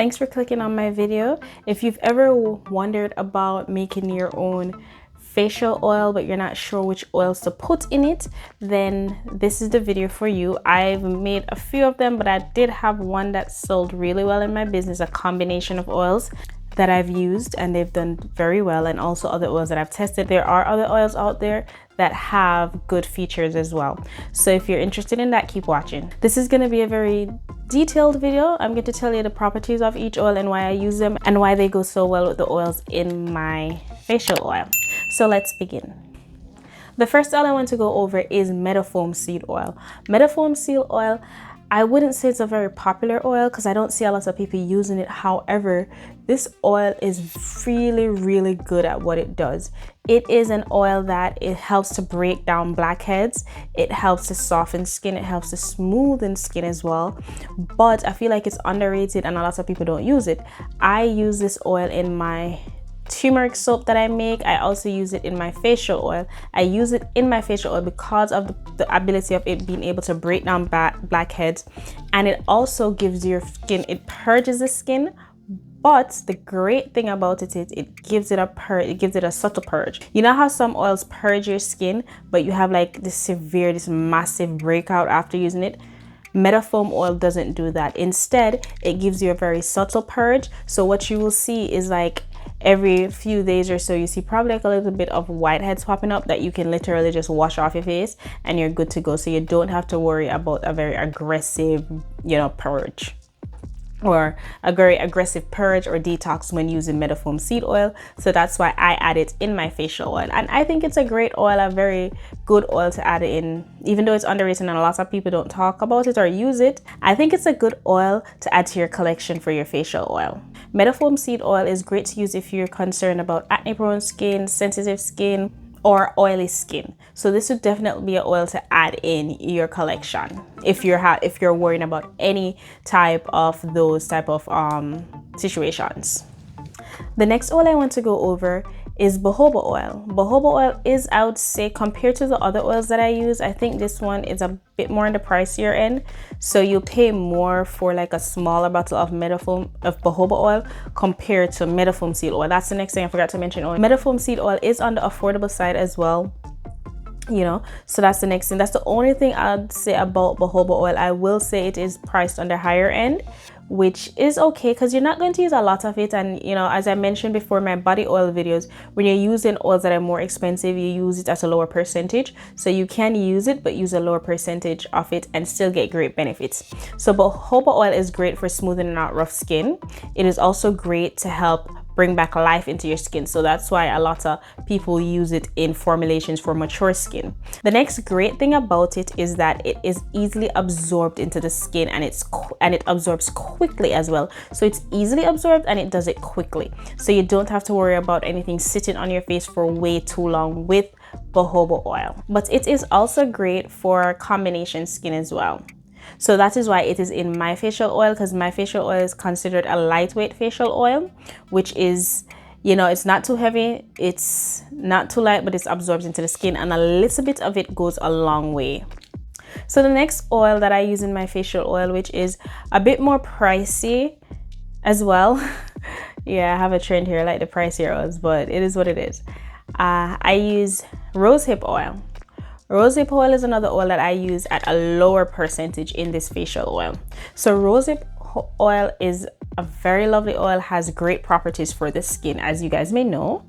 Thanks for clicking on my video. If you've ever wondered about making your own facial oil but you're not sure which oils to put in it, then this is the video for you. I've made a few of them, but I did have one that sold really well in my business, a combination of oils that I've used and they've done very well, and also other oils that I've tested. There are other oils out there that have good features as well. So if you're interested in that, keep watching. This is going to be a very detailed video. I'm going to tell you the properties of each oil and why I use them and why they go so well with the oils in my facial oil. So let's begin. The first oil I want to go over is Metafoam Seed Oil. Metafoam Seed Oil, I wouldn't say it's a very popular oil because I don't see a lot of people using it. However, this oil is really good at what it does. It is an oil that it helps to break down blackheads. It helps to soften skin. It helps to smoothen skin as well. But I feel like it's underrated and a lot of people don't use it. I use this oil in my turmeric soap that I make. I also use it in my facial oil. I use it in my facial oil because of the ability of it being able to break down blackheads, and it also gives your skin, it purges the skin. But the great thing about it is it gives it a purge, it gives it a subtle purge. You know how some oils purge your skin, but you have like this massive breakout after using it? Metafoam oil doesn't do that. Instead, it gives you a very subtle purge. So what you will see is like every few days or so, you see probably like a little bit of whiteheads popping up that you can literally just wash off your face and you're good to go. So you don't have to worry about a very aggressive, purge, or a very aggressive purge or detox when using Metafoam Seed Oil. So that's why I add it in my facial oil, and I think it's a great oil, a very good oil to add it in. Even though it's underrated and a lot of people don't talk about it or use it, I think it's a good oil to add to your collection for your facial oil. Metafoam Seed Oil is great to use if you're concerned about acne prone skin, sensitive skin, or oily skin. So this would definitely be an oil to add in your collection if you're worrying about any type of those type of situations. The next oil I want to go over is Jojoba Oil. Jojoba Oil is, I would say, compared to the other oils that I use, I think this one is a bit more on the pricier end. So you pay more for like a smaller bottle of Jojoba Oil compared to Metafoam Seed Oil. That's the next thing I forgot to mention. Metafoam Seed Oil is on the affordable side as well. So that's the next thing. That's the only thing I'd say about Jojoba Oil. I will say it is priced on the higher end, which is okay because you're not going to use a lot of it. And as I mentioned before in my body oil videos, when you're using oils that are more expensive, you use it at a lower percentage. So you can use it, but use a lower percentage of it and still get great benefits. So Jojoba Oil is great for smoothing out rough skin. It is also great to help bring back life into your skin. So that's why a lot of people use it in formulations for mature skin. The next great thing about it is that it is easily absorbed into the skin, and it absorbs quickly as well. So it's easily absorbed and it does it quickly. So you don't have to worry about anything sitting on your face for way too long with Jojoba Oil. But it is also great for combination skin as well. So that is why it is in my facial oil, because my facial oil is considered a lightweight facial oil, which is, it's not too heavy, it's not too light, but it's absorbed into the skin, and a little bit of it goes a long way. So the next oil that I use in my facial oil, which is a bit more pricey as well. Yeah, I have a trend here, I like the pricier oils, but it is what it is. I use rosehip oil. Rosehip oil is another oil that I use at a lower percentage in this facial oil. So rosehip oil is a very lovely oil, has great properties for the skin, as you guys may know.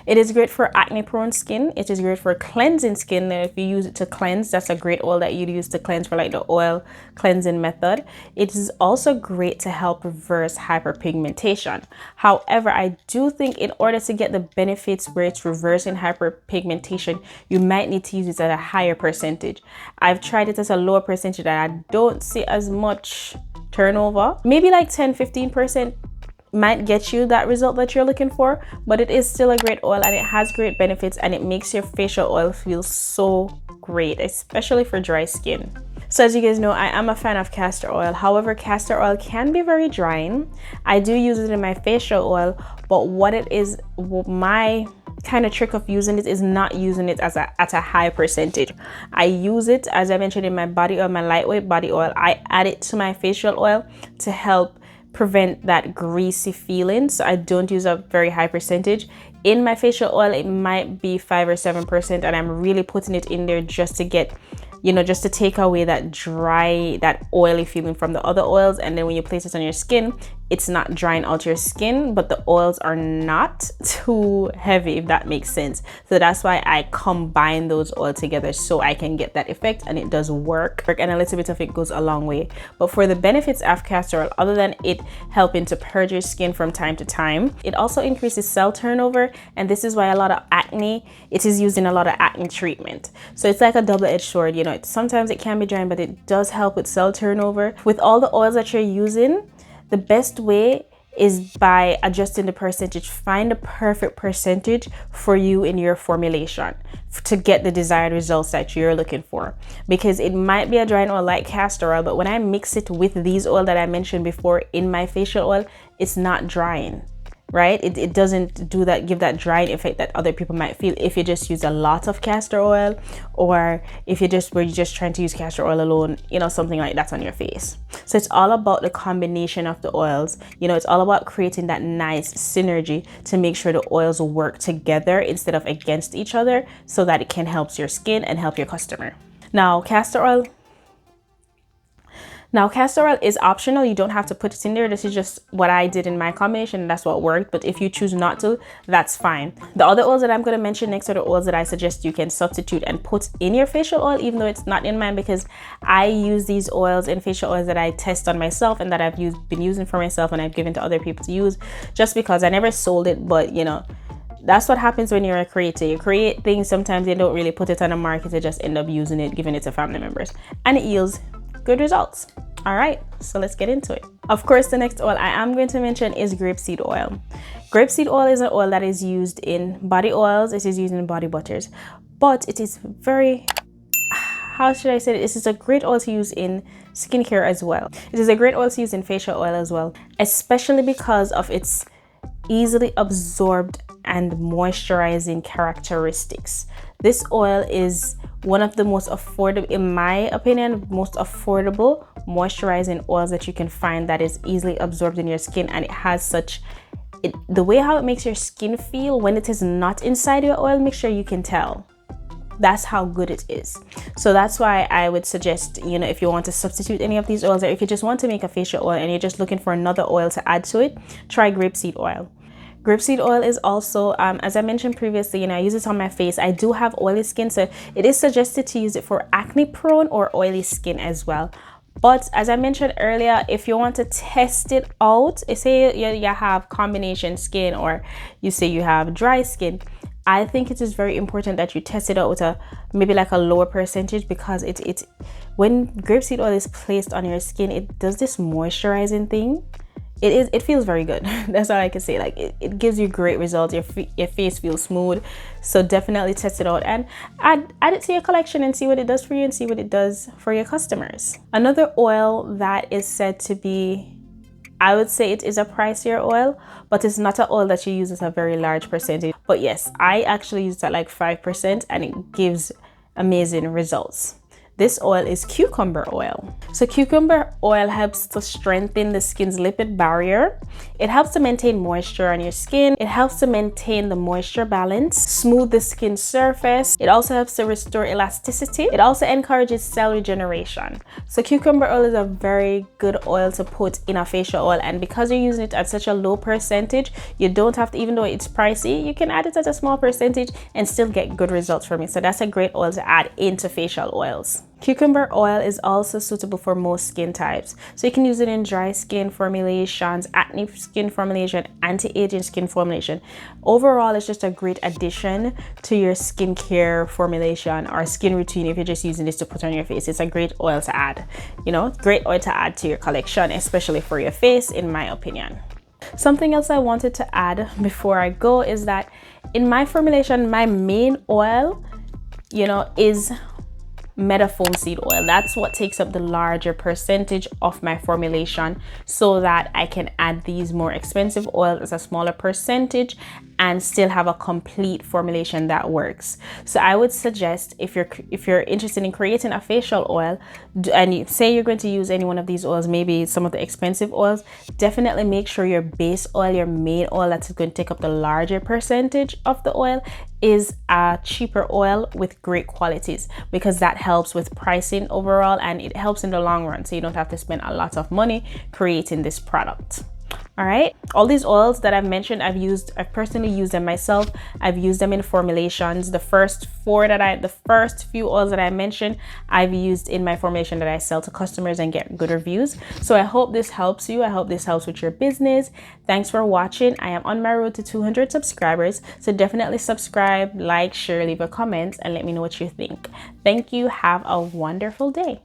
It is great for acne prone skin. It is great for cleansing skin. If you use it to cleanse, that's a great oil that you'd use to cleanse for like the oil cleansing method. It is also great to help reverse hyperpigmentation. However, I do think in order to get the benefits where it's reversing hyperpigmentation, you might need to use it at a higher percentage. I've tried it at a lower percentage and I don't see as much turnover. Maybe like 10-15% might get you that result that you're looking for, but it is still a great oil and it has great benefits, and it makes your facial oil feel so great, especially for dry skin. So as you guys know, I am a fan of castor oil. However, castor oil can be very drying. I do use it in my facial oil, but my kind of trick of using it is not using it at a high percentage. I use it, as I mentioned, in my body oil, my lightweight body oil. I add it to my facial oil to help prevent that greasy feeling, so I don't use a very high percentage. In my facial oil, it might be 5 or 7%, and I'm really putting it in there just to get, you know, just to take away that dry, that oily feeling from the other oils. And then when you place it on your skin, it's not drying out your skin, but the oils are not too heavy, if that makes sense. So that's why I combine those oil together so I can get that effect, and it does work, and a little bit of it goes a long way. But for the benefits of castor oil, other than it helping to purge your skin from time to time, it also increases cell turnover, and this is why a lot of acne, it is used in a lot of acne treatment. So it's like a double-edged sword, you know, sometimes it can be drying, but it does help with cell turnover. With all the oils that you're using, the best way is by adjusting the percentage. Find the perfect percentage for you in your formulation to get the desired results that you're looking for. Because it might be a drying oil like castor oil, but when I mix it with these oil that I mentioned before in my facial oil, it's not drying, right? It doesn't do that, give that drying effect that other people might feel if you just use a lot of castor oil, or if you just were just trying to use castor oil alone, you know, something like that on your face. So it's all about the combination of the oils. You know, it's all about creating that nice synergy to make sure the oils work together instead of against each other, so that it can help your skin and help your customer. Now, castor oil is optional. You don't have to put it in there. This is just what I did in my combination, and that's what worked. But if you choose not to, that's fine. The other oils that I'm going to mention next are the oils that I suggest you can substitute and put in your facial oil, even though it's not in mine, because I use these oils in facial oils that I test on myself and that I've been using for myself, and I've given to other people to use, just because I never sold it. But you know, that's what happens when you're a creator. You create things, sometimes you don't really put it on the market, you just end up using it, giving it to family members, and it yields good results. All right, so let's get into it. Of course, the next oil I am going to mention is grapeseed oil. Grapeseed oil is an oil that is used in body oils. It is used in body butters, but it is very, how should I say it? This is a great oil to use in skincare as well. It is a great oil to use in facial oil as well, especially because of its easily absorbed and moisturizing characteristics. This oil is one of the most affordable, in my opinion, most affordable moisturizing oils that you can find, that is easily absorbed in your skin, and it has such, the way how it makes your skin feel when it is not inside your oil mixture, you can tell. That's how good it is. So that's why I would suggest, you know, if you want to substitute any of these oils, or if you just want to make a facial oil and you're just looking for another oil to add to it, try grapeseed oil. Grapeseed oil is also, as I mentioned previously, you know, I use it on my face. I do have oily skin, so it is suggested to use it for acne prone or oily skin as well. But as I mentioned earlier, if you want to test it out, say you have combination skin, or you say you have dry skin, I think it is very important that you test it out with maybe like a lower percentage, because when grapeseed oil is placed on your skin, it does this moisturizing thing. It feels very good. That's all I can say. Like it gives you great results. Your face feels smooth. So definitely test it out and add it to your collection and see what it does for you and see what it does for your customers. Another oil that is said to be, I would say it is a pricier oil, but it's not an oil that you use as a very large percentage. But yes, I actually use that like 5%, and it gives amazing results. This oil is cucumber oil. So cucumber oil helps to strengthen the skin's lipid barrier. It helps to maintain moisture on your skin. It helps to maintain the moisture balance, smooth the skin surface. It also helps to restore elasticity. It also encourages cell regeneration. So cucumber oil is a very good oil to put in a facial oil, and because you're using it at such a low percentage, you don't have to, even though it's pricey, you can add it at a small percentage and still get good results from it. So that's a great oil to add into facial oils. Cucumber oil is also suitable for most skin types. So you can use it in dry skin formulations, acne skin formulation, anti-aging skin formulation. Overall, it's just a great addition to your skincare formulation or skin routine if you're just using this to put on your face. It's a great oil to add, you know, great oil to add to your collection, especially for your face, in my opinion. Something else I wanted to add before I go is that in my formulation, my main oil, you know, is Metafoam seed oil. That's what takes up the larger percentage of my formulation, so that I can add these more expensive oils as a smaller percentage and still have a complete formulation that works. So I would suggest, if you're interested in creating a facial oil, and you say you're going to use any one of these oils, maybe some of the expensive oils, definitely make sure your base oil, your main oil that's going to take up the larger percentage of the oil, is a cheaper oil with great qualities, because that helps with pricing overall, and it helps in the long run, so you don't have to spend a lot of money creating this product. All right, all these oils that I've mentioned, I've personally used them myself. I've used them in formulations. The first few oils that I mentioned, I've used in my formulation that I sell to customers and get good reviews. So I hope this helps you. I hope this helps with your business. Thanks for watching. I am on my road to 200 subscribers. So definitely subscribe, like, share, leave a comment, and let me know what you think. Thank you. Have a wonderful day.